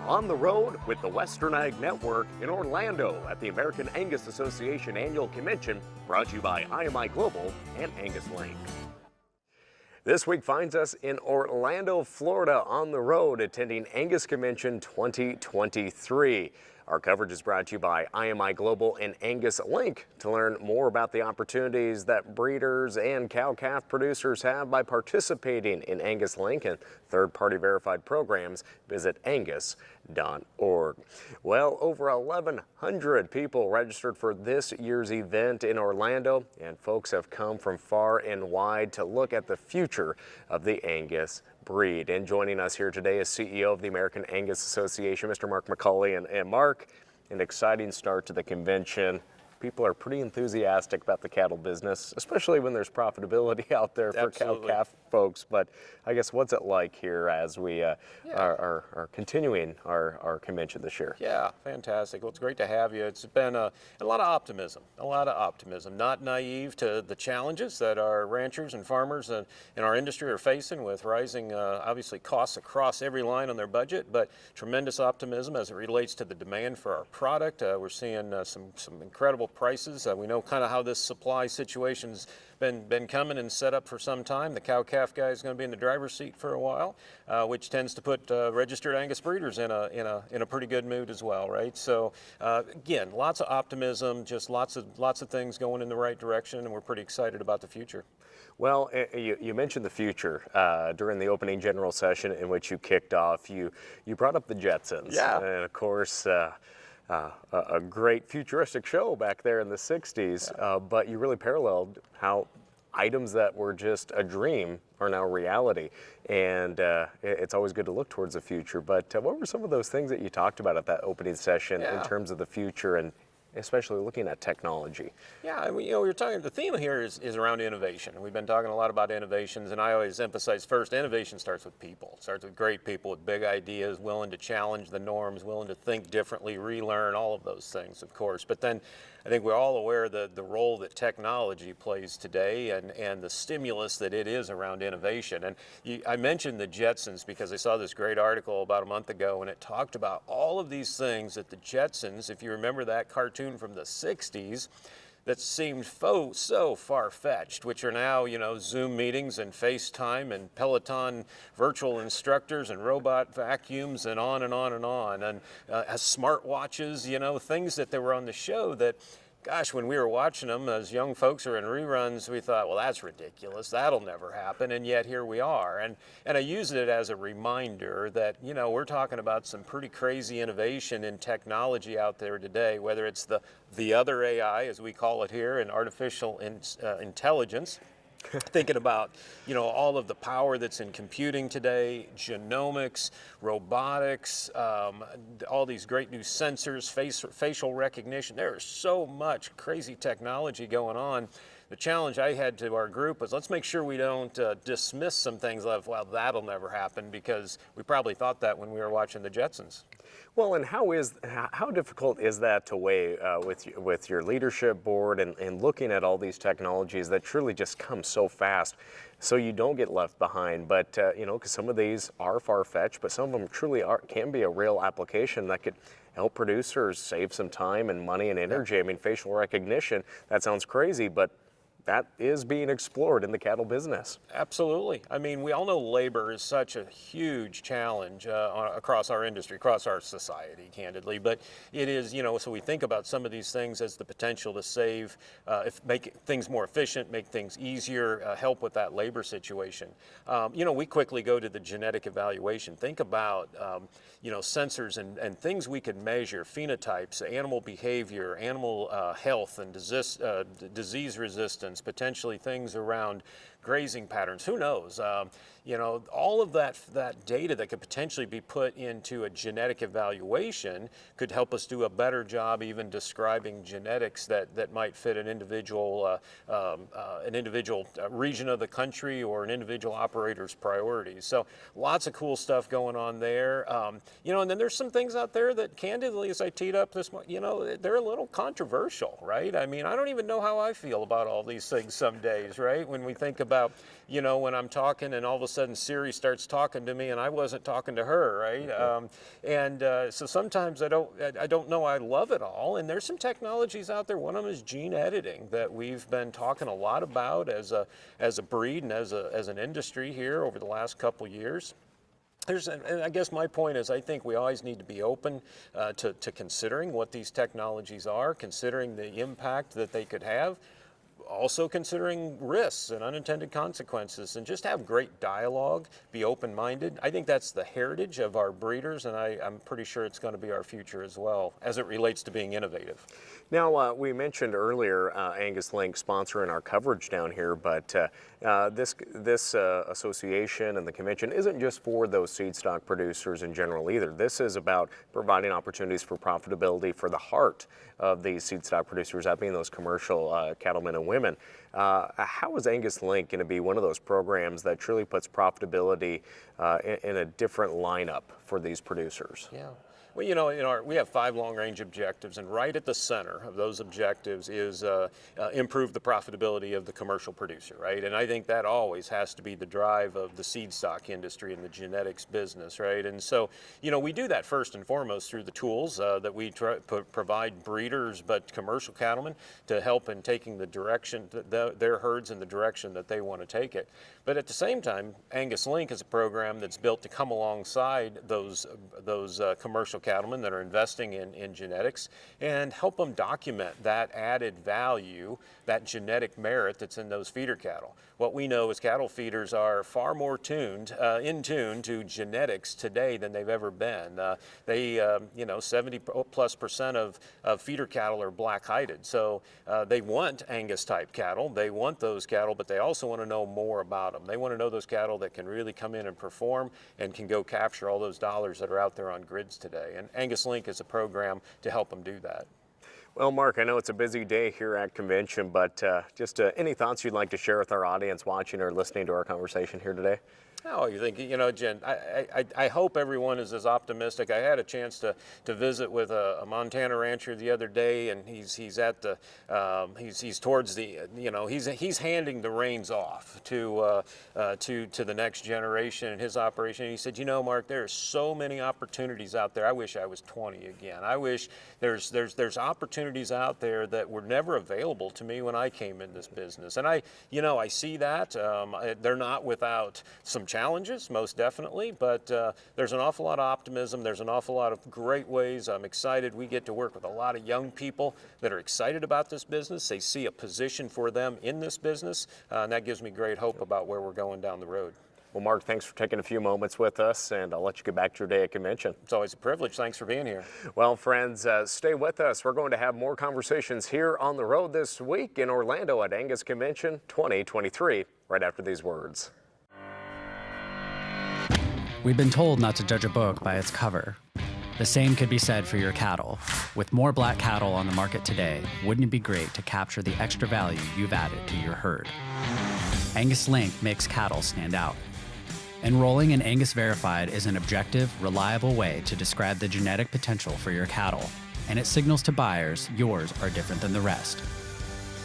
on the road with the Western Ag Network in Orlando at the American Angus Association Annual Convention, brought to you by IMI Global and Angus Link. This week finds us in Orlando, Florida, on the road attending Angus Convention 2023. Our coverage is brought to you by IMI Global and Angus Link. To learn more about the opportunities that breeders and cow-calf producers have by participating in Angus Link and third-party verified programs, visit angus.org. Well, over 1,100 people registered for this year's event in Orlando, and folks have come from far and wide to look at the future of the Angus breed. And joining us here today is CEO of the American Angus Association, Mr. Mark McCully. And Mark, an exciting start to the convention. People are pretty enthusiastic about the cattle business, especially when there's profitability out there for cow-calf folks. But I guess what's it like here as we are continuing our convention this year? Yeah, fantastic. Well, it's great to have you. It's been a lot of optimism, not naive to the challenges that our ranchers and farmers in our industry are facing with rising, obviously, costs across every line on their budget, but tremendous optimism as it relates to the demand for our product. We're seeing some incredible prices. We know kind of how this supply situation's been coming and set up for some time. The cow-calf guy is going to be in the driver's seat for a while, which tends to put registered Angus breeders in a pretty good mood as well, right? So again, lots of optimism, just lots of things going in the right direction, and we're pretty excited about the future. Well, you mentioned the future during the opening general session in which you kicked off. You brought up the Jetsons, yeah, and of course. A great futuristic show back there in the 60s, but you really paralleled how items that were just a dream are now reality. And it's always good to look towards the future. But what were some of those things that you talked about at that opening session in terms of the future and especially looking at technology? Yeah, I mean, you're talking, the theme here is around innovation. We've been talking a lot about innovations, and I always emphasize first, innovation starts with people. It starts with great people with big ideas, willing to challenge the norms, willing to think differently, relearn, all of those things, of course. But then I think we're all aware of the role that technology plays today and the stimulus that it is around innovation. And I mentioned the Jetsons because I saw this great article about a month ago, and it talked about all of these things that the Jetsons, if you remember that cartoon from the 60s, that seemed so far-fetched, which are now, Zoom meetings and FaceTime and Peloton virtual instructors and robot vacuums and on and on and on, and smartwatches, things that they were on the show that, gosh, when we were watching them as young folks or in reruns, we thought, well, that's ridiculous. That'll never happen. And yet here we are. And I use it as a reminder that, we're talking about some pretty crazy innovation in technology out there today, whether it's the other AI, as we call it here, and artificial intelligence. Thinking about, all of the power that's in computing today, genomics, robotics, all these great new sensors, facial recognition. There is so much crazy technology going on. The challenge I had to our group was let's make sure we don't dismiss some things of, well, that'll never happen, because we probably thought that when we were watching the Jetsons. Well, and how difficult is that to weigh with your leadership board and looking at all these technologies that truly just come so fast, so you don't get left behind? But because some of these are far-fetched, but some of them truly can be a real application that could help producers save some time and money and energy. Yeah. I mean, facial recognition, that sounds crazy, but that is being explored in the cattle business. Absolutely. I mean, we all know labor is such a huge challenge across our industry, across our society, candidly. But it is, so we think about some of these things as the potential to save, make things more efficient, make things easier, help with that labor situation. We quickly go to the genetic evaluation. Think about, sensors and things we could measure, phenotypes, animal behavior, animal health and disease resistance, potentially things around grazing patterns. Who knows? All of that data that could potentially be put into a genetic evaluation could help us do a better job even describing genetics that might fit an individual region of the country or an individual operator's priorities. So lots of cool stuff going on there. And then there's some things out there that, candidly, as I teed up this morning, they're a little controversial, right? I mean, I don't even know how I feel about all these things some days, right? When we think about about, you know, when I'm talking and all of a sudden Siri starts talking to me and I wasn't talking to her, right? So sometimes I don't know I love it all. And there's some technologies out there. One of them is gene editing that we've been talking a lot about as a breed and as an industry here over the last couple years. And I guess my point is I think we always need to be open to considering what these technologies are, considering the impact that they could have, also considering risks and unintended consequences, and just have great dialogue, be open-minded. I think that's the heritage of our breeders, and I'm pretty sure it's going to be our future as well, as it relates to being innovative. Now, we mentioned earlier Angus Link sponsoring our coverage down here, but this association and the convention isn't just for those seed stock producers in general either. This is about providing opportunities for profitability for the heart of these seed stock producers, that being those commercial cattlemen and women. How is Angus Link going to be one of those programs that truly puts profitability in a different lineup for these producers? Yeah. Well, you know, we have 5 long-range objectives, and right at the center of those objectives is improve the profitability of the commercial producer, right? And I think that always has to be the drive of the seed stock industry and the genetics business, right? And so, you know, we do that first and foremost through the tools that we provide breeders, but commercial cattlemen to help in taking the direction, their herds in the direction that they want to take it. But at the same time, Angus Link is a program that's built to come alongside those commercial cattlemen that are investing in genetics and help them document that added value, that genetic merit that's in those feeder cattle. What we know is cattle feeders are far more in tune to genetics today than they've ever been. You know, 70+% of feeder cattle are black-hided, so they want Angus type cattle. They want those cattle, but they also want to know more about them. They want to know those cattle that can really come in and perform and can go capture all those dollars that are out there on grids today. And Angus Link is a program to help them do that. Well, Mark, I know it's a busy day here at convention, but just any thoughts you'd like to share with our audience watching or listening to our conversation here today? Oh, you think, you know, Jen, I hope everyone is as optimistic. I had a chance to visit with a Montana rancher the other day, and he's at the, he's towards the, you know, he's handing the reins off to the next generation in his operation. And he said, you know, Mark, there are so many opportunities out there. I wish I was 20 again. I wish there's opportunities out there that were never available to me when I came in this business. And I see that. They're not without some challenges, most definitely, but there's an awful lot of optimism. There's an awful lot of great ways. I'm excited. We get to work with a lot of young people that are excited about this business. They see a position for them in this business, and that gives me great hope about where we're going down the road. Well, Mark, thanks for taking a few moments with us, and I'll let you get back to your day at convention. It's always a privilege. Thanks for being here. Well, friends, stay with us. We're going to have more conversations here on the road this week in Orlando at Angus Convention 2023, right after these words. We've been told not to judge a book by its cover. The same could be said for your cattle. With more black cattle on the market today, wouldn't it be great to capture the extra value you've added to your herd? Angus Link makes cattle stand out. Enrolling in Angus Verified is an objective, reliable way to describe the genetic potential for your cattle, and it signals to buyers yours are different than the rest.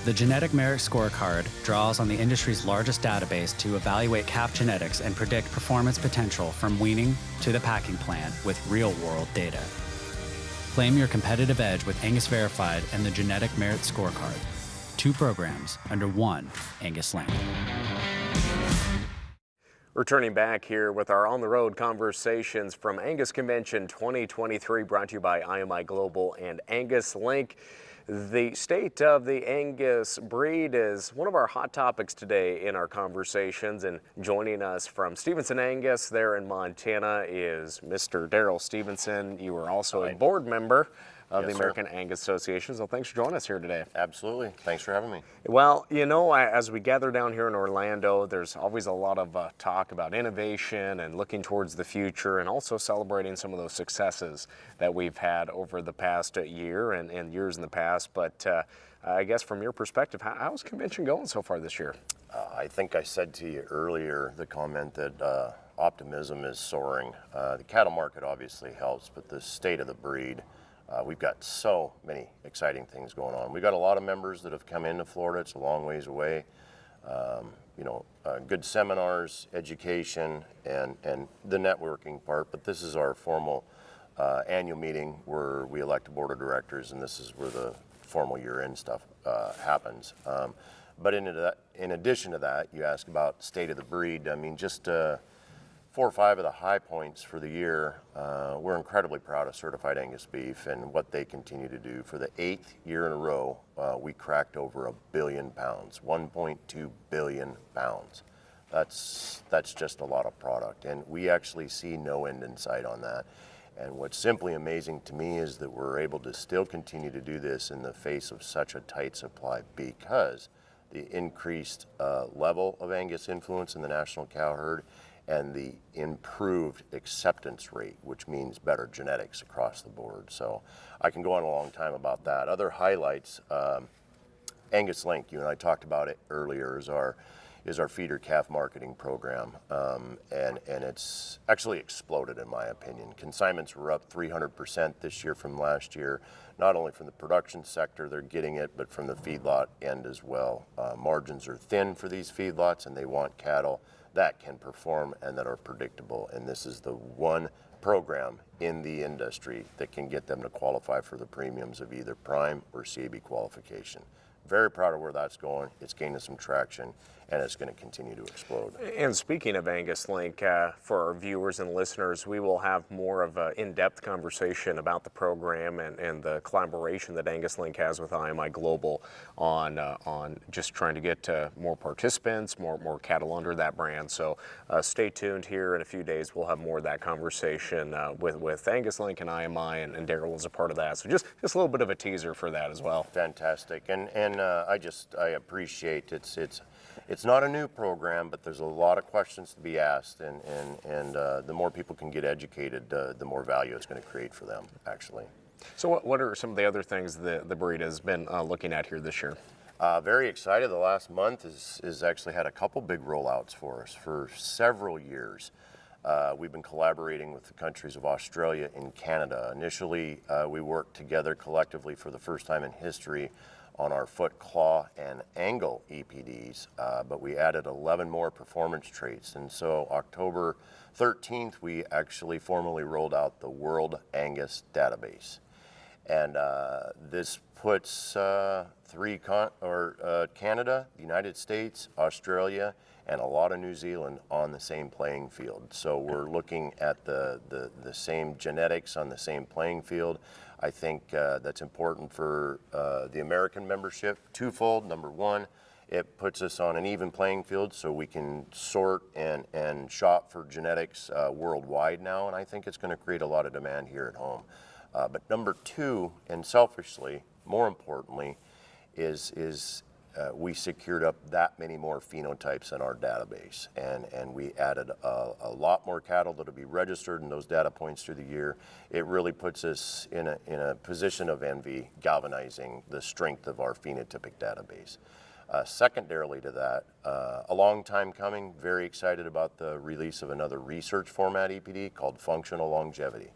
The Genetic Merit Scorecard draws on the industry's largest database to evaluate calf genetics and predict performance potential from weaning to the packing plan with real-world data. Claim your competitive edge with Angus Verified and the Genetic Merit Scorecard. 2 programs under one Angus Link. Returning back here with our on-the-road conversations from Angus Convention 2023, brought to you by IMI Global and Angus Link. The state of the Angus breed is one of our hot topics today in our conversations, and joining us from Stevenson Angus there in Montana is Mr. Darrell Stevenson. You are also a board member of the American Angus Association, so thanks for joining us here today. Absolutely. Thanks for having me. Well, you know, as we gather down here in Orlando, there's always a lot of talk about innovation and looking towards the future, and also celebrating some of those successes that we've had over the past year and years in the past. But I guess from your perspective, how's convention going so far this year? I think I said to you earlier the comment that optimism is soaring. The cattle market obviously helps, but the state of the breed, we've got so many exciting things going on. We've got a lot of members that have come into Florida. It's a long ways away. You know, good seminars, education, and the networking part, but this is our formal annual meeting where we elect a board of directors, and this is where the formal year-end stuff happens. But in addition to that, you ask about state of the breed. I mean, just 4 or 5 of the high points for the year. We're incredibly proud of Certified Angus Beef and what they continue to do. For the 8th year in a row, we cracked over 1 billion pounds, 1.2 billion pounds. That's just a lot of product, and we actually see no end in sight on that. And what's simply amazing to me is that we're able to still continue to do this in the face of such a tight supply, because the increased level of Angus influence in the national cow herd and the improved acceptance rate, which means better genetics across the board. So I can go on a long time about that. Other highlights, Angus Link, you and I talked about it earlier, is our feeder calf marketing program, and it's actually exploded in my opinion. Consignments were up 300% this year from last year, not only from the production sector, they're getting it, but from the feedlot end as well. Margins are thin for these feedlots, and they want cattle that can perform and that are predictable, and this is the one program in the industry that can get them to qualify for the premiums of either prime or CAB qualification. Very proud of where that's going. It's gaining some traction, and it's going to continue to explode. And speaking of Angus Link, for our viewers and listeners, we will have more of an in-depth conversation about the program and the collaboration that Angus Link has with IMI Global on just trying to get more participants, more cattle under that brand. So stay tuned here in a few days. We'll have more of that conversation with Angus Link and IMI, and Darrell is a part of that. So just a little bit of a teaser for that as well. Fantastic, and I appreciate it's not a new program, but there's a lot of questions to be asked, and the more people can get educated, the more value it's going to create for them, actually. So what are some of the other things that the breed has been looking at here this year? Very excited. The last month has actually had a couple big rollouts for us. For several years, we've been collaborating with the countries of Australia and Canada. Initially, we worked together collectively for the first time in history on our foot, claw, and angle EPDs, but we added 11 more performance traits. And so October 13th, we actually formally rolled out the World Angus database. And this puts Canada, the United States, Australia, and a lot of New Zealand on the same playing field. So we're looking at the same genetics on the same playing field. I think that's important for the American membership twofold. Number one, it puts us on an even playing field so we can sort and shop for genetics worldwide now, and I think it's going to create a lot of demand here at home. But number two, and selfishly, more importantly, is we secured up that many more phenotypes in our database, and we added a lot more cattle that'll be registered in those data points through the year. It really puts us in a position of envy, galvanizing the strength of our phenotypic database. Secondarily to that, a long time coming, very excited about the release of another research format EPD called Functional Longevity.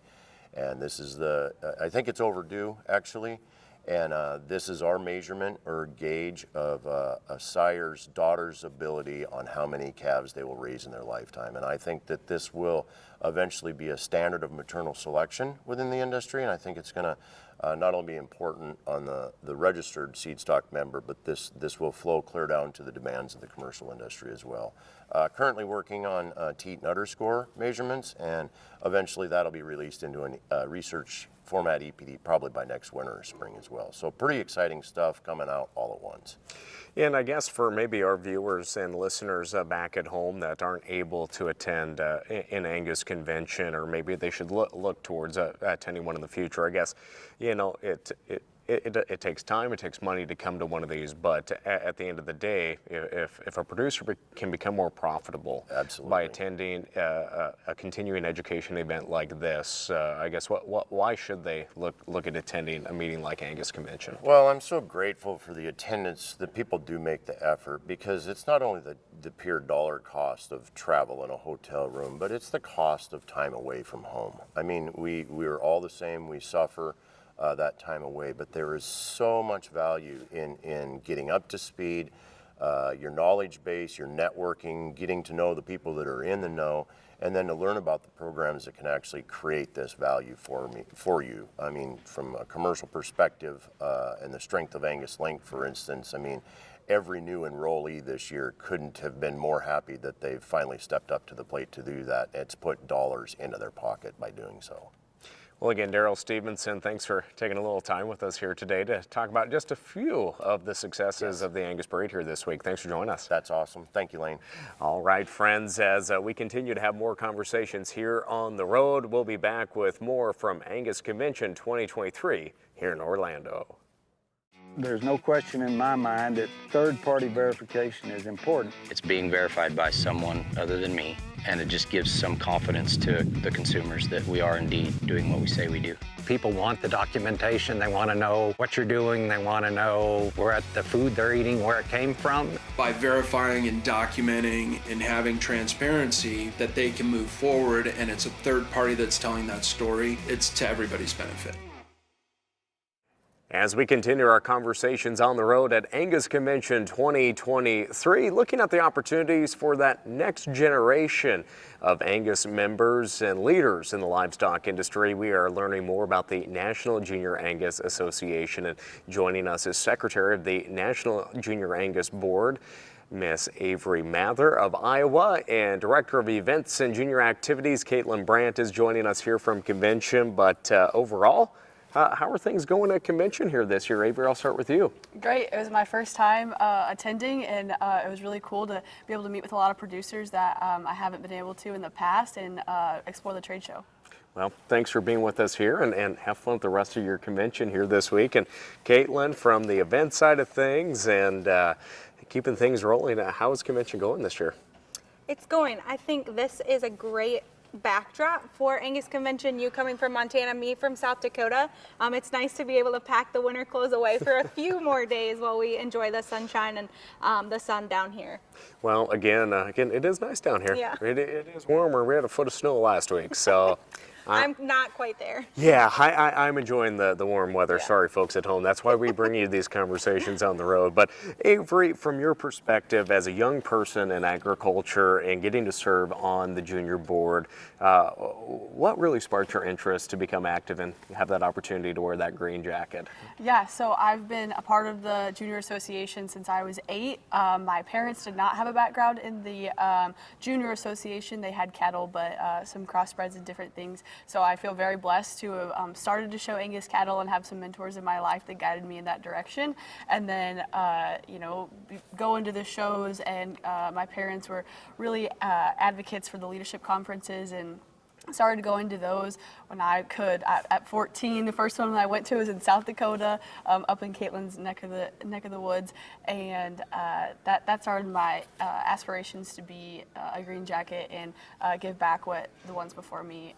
And this is I think it's overdue actually. And this is our measurement or gauge of a sire's daughter's ability on how many calves they will raise in their lifetime. And I think that this will eventually be a standard of maternal selection within the industry. And I think it's going to not only be important on the registered seed stock member, but this will flow clear down to the demands of the commercial industry as well. Currently working on teat and udder score measurements, and eventually that'll be released into a research format EPD probably by next winter or spring as well. So pretty exciting stuff coming out all at once. And I guess for maybe our viewers and listeners back at home that aren't able to attend an Angus convention, or maybe they should look towards attending one in the future, I guess, you know, it takes time, it takes money to come to one of these, but at the end of the day, if a producer can become more profitable Absolutely. by attending a continuing education event like this, I guess why should they look at attending a meeting like Angus Convention? Well, I'm so grateful for the attendance that people do make the effort, because it's not only the pure dollar cost of travel in a hotel room, but it's the cost of time away from home. I mean, we're all the same, we suffer that time away, but there is so much value in getting up to speed, your knowledge base, your networking, getting to know the people that are in the know, and then to learn about the programs that can actually create this value for you. I mean, from a commercial perspective, and the strength of Angus Link, for instance, I mean, every new enrollee this year couldn't have been more happy that they've finally stepped up to the plate to do that. It's put dollars into their pocket by doing so. Well, again, Darrell Stevenson, thanks for taking a little time with us here today to talk about just a few of the successes of the Angus Breed here this week. Thanks for joining us. That's awesome. Thank you, Lane. All right, friends, as we continue to have more conversations here on the road, we'll be back with more from Angus Convention 2023 here in Orlando. There's no question in my mind that third-party verification is important. It's being verified by someone other than me, and it just gives some confidence to the consumers that we are indeed doing what we say we do. People want the documentation. They want to know what you're doing. They want to know where the food they're eating, where it came from. By verifying and documenting and having transparency that they can move forward, and it's a third party that's telling that story, it's to everybody's benefit. As we continue our conversations on the road at Angus Convention 2023, looking at the opportunities for that next generation of Angus members and leaders in the livestock industry, we are learning more about the National Junior Angus Association, and joining us is Secretary of the National Junior Angus Board, Miss Avery Mather of Iowa, and Director of Events and Junior Activities, Caitlin Brandt, is joining us here from Convention. But overall, how are things going at Convention here this year? Avery, I'll start with you. Great. It was my first time attending, and it was really cool to be able to meet with a lot of producers that I haven't been able to in the past, and explore the trade show. Well, thanks for being with us here, and have fun with the rest of your convention here this week. And Caitlin, from the event side of things and keeping things rolling, how is Convention going this year? It's going. I think this is a great backdrop for Angus Convention. You coming from Montana, me from South Dakota. It's nice to be able to pack the winter clothes away for a few more days while we enjoy the sunshine and the sun down here. Well, again, it is nice down here. Yeah. It is warmer. We had a foot of snow last week, so. I'm not quite there. Yeah, I'm enjoying the warm weather. Yeah. Sorry, folks at home. That's why we bring you these conversations on the road. But Avery, from your perspective as a young person in agriculture and getting to serve on the junior board, what really sparked your interest to become active and have that opportunity to wear that green jacket? Yeah, so I've been a part of the Junior Association since I was 8. My parents did not have a background in the Junior Association. They had cattle, but some crossbreds and different things. So I feel very blessed to have started to show Angus cattle and have some mentors in my life that guided me in that direction. And then, go into the shows, and my parents were really advocates for the leadership conferences, and started going to those when I could. At 14, the first one I went to was in South Dakota, up in Caitlin's neck of the woods, and that started my aspirations to be a green jacket and give back what the ones before me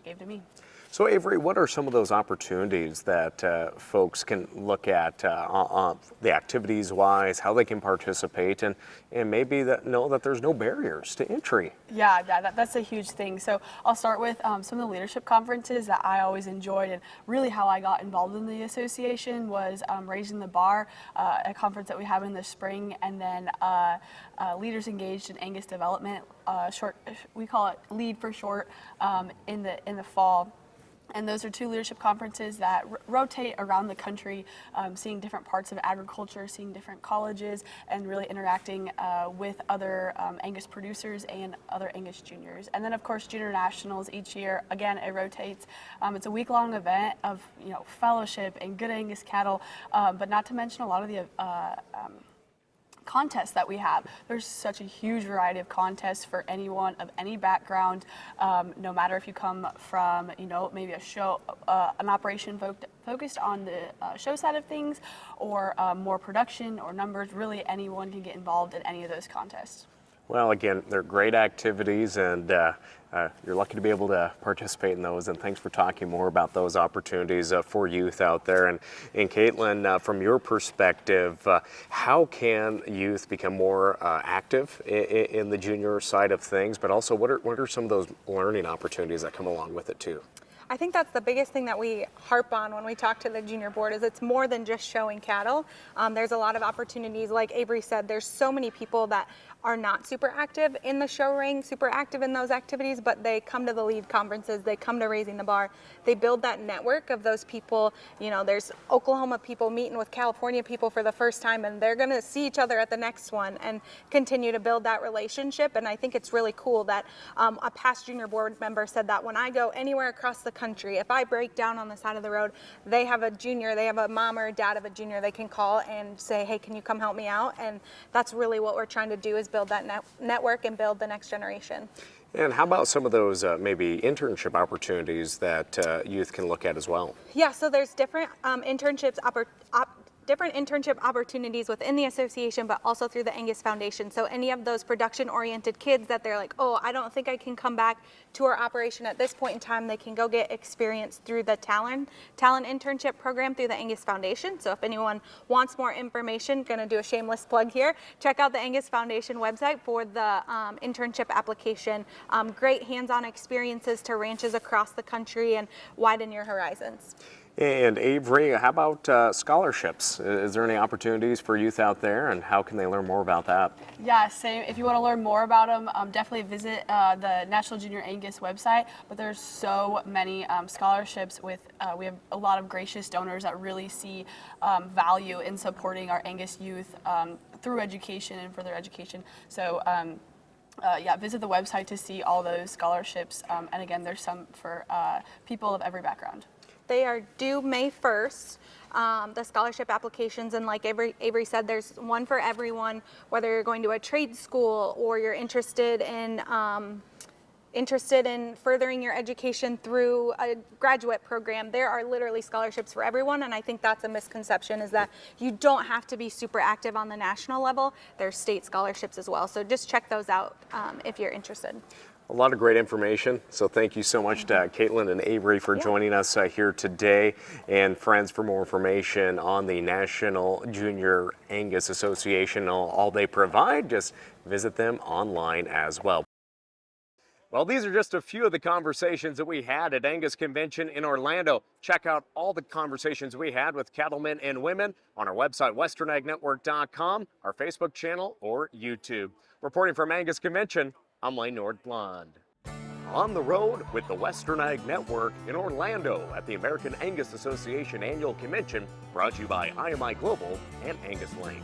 gave to me. So Avery, what are some of those opportunities that folks can look at on the activities-wise, how they can participate, and maybe know that there's no barriers to entry? Yeah, that's a huge thing. So I'll start with some of the leadership conferences that I always enjoyed, and really how I got involved in the association was Raising the Bar, a conference that we have in the spring, and then Leaders Engaged in Angus Development, we call it LEAD for short, in the fall. And those are 2 leadership conferences that rotate around the country, seeing different parts of agriculture, seeing different colleges, and really interacting with other Angus producers and other Angus juniors. And then, of course, Junior Nationals each year. Again, it rotates. It's a week-long event of fellowship and good Angus cattle, but not to mention a lot of the contests that we have. There's such a huge variety of contests for anyone of any background, no matter if you come from, maybe a show, an operation focused on the show side of things, or more production or numbers. Really, anyone can get involved in any of those contests. Well, again, they're great activities, and you're lucky to be able to participate in those, and thanks for talking more about those opportunities for youth out there. And Caitlin, from your perspective, how can youth become more active in the junior side of things, but also what are some of those learning opportunities that come along with it too? I think that's the biggest thing that we harp on when we talk to the junior board is it's more than just showing cattle. There's a lot of opportunities, like Avery said, there's so many people that are not super active in the show ring, super active in those activities, but they come to the lead conferences, they come to Raising the Bar, they build that network of those people. You know, there's Oklahoma people meeting with California people for the first time, and they're gonna see each other at the next one and continue to build that relationship. And I think it's really cool that a past junior board member said that when I go anywhere across the country, if I break down on the side of the road, they have a junior, they have a mom or a dad of a junior they can call and say, hey, can you come help me out? And that's really what we're trying to do, is build that network and build the next generation. And how about some of those maybe internship opportunities that youth can look at as well? Yeah, so there's different different internship opportunities within the association, but also through the Angus Foundation. So any of those production-oriented kids that they're like, oh, I don't think I can come back to our operation at this point in time, they can go get experience through the talent internship program through the Angus Foundation. So if anyone wants more information, gonna do a shameless plug here, check out the Angus Foundation website for the internship application. Great hands-on experiences to ranches across the country and widen your horizons. And Avery, how about scholarships? Is there any opportunities for youth out there, and how can they learn more about that? Yeah, same. If you want to learn more about them, definitely visit the National Junior Angus website. But there's so many scholarships with, we have a lot of gracious donors that really see value in supporting our Angus youth through education and further education. So yeah, visit the website to see all those scholarships. And again, there's some for people of every background. They are due May 1st, the scholarship applications, and like Avery said, there's one for everyone, whether you're going to a trade school or you're interested in furthering your education through a graduate program. There are literally scholarships for everyone, and I think that's a misconception, is that you don't have to be super active on the national level. There's state scholarships as well, so just check those out if you're interested. A lot of great information, so thank you so much to Caitlin and Avery for joining us here today. And friends, for more information on the National Junior Angus Association, all they provide, just visit them online as well. Well, these are just a few of the conversations that we had at Angus Convention in Orlando. Check out all the conversations we had with cattlemen and women on our website, westernagnetwork.com, our Facebook channel, or YouTube. Reporting from Angus Convention, I'm Lane Nordblond. On the road with the Western Ag Network in Orlando at the American Angus Association Annual Convention, brought to you by IMI Global and Angus Link.